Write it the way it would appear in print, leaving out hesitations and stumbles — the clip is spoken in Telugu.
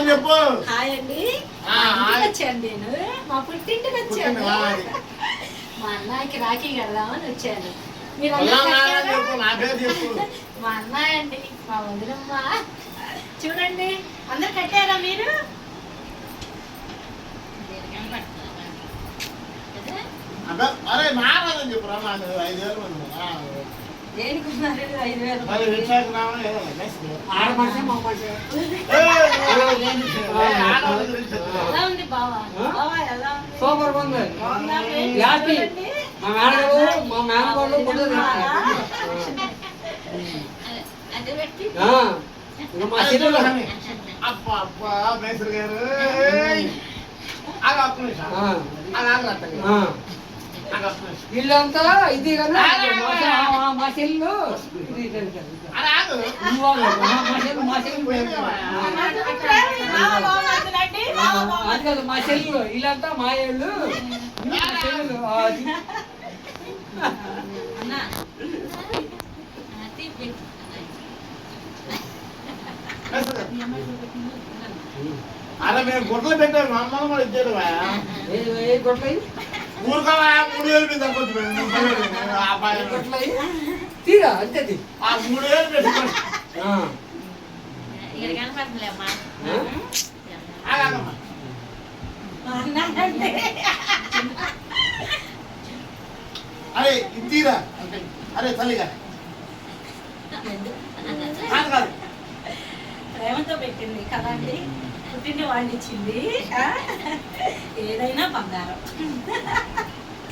చెప్పు. హాయ్ అండి, వచ్చాను నేను మా పుట్టింటికి వచ్చాను. మా అన్నయ్యకి రాఖీ కడదామని వచ్చాను. మీరు మా అన్నయ్య అండి, మా వదినమ్మ. చూడండి, అందరు కట్టారా మీరు? అరే నారాదని చెప్పురా, 5,000 దేనికి 5,000? ఎలా ఉంది బావా? బావా ఎలా ఉంది? సూపర్ ఉంది. హ్యాపీ. మా మేనగోళ్ళు మా సిటీలో అబ్బా అబ్బా మేస్త్రి గారు ఇల్లంతా ఇది కదా మా చెల్లు అది కాదు మా చెల్లు ఇల్లంతా మా ఏళ్ళు చెల్లు. అలా మేము గుడ్లు పెట్టాము, మా అమ్మని కూడా ఇచ్చాడు. గొడ్లయి ఊరుకోవా 3,000 మీద తీరా అంతే. 3,000 పెట్టుకోండి. అరే ఇది తీరా. అరే తల్లిగా కాదు ప్రేమతో పెట్టింది కదండి, పుట్టింటి వాళ్ళు ఇచ్చింది. ఏదైనా బంగారం.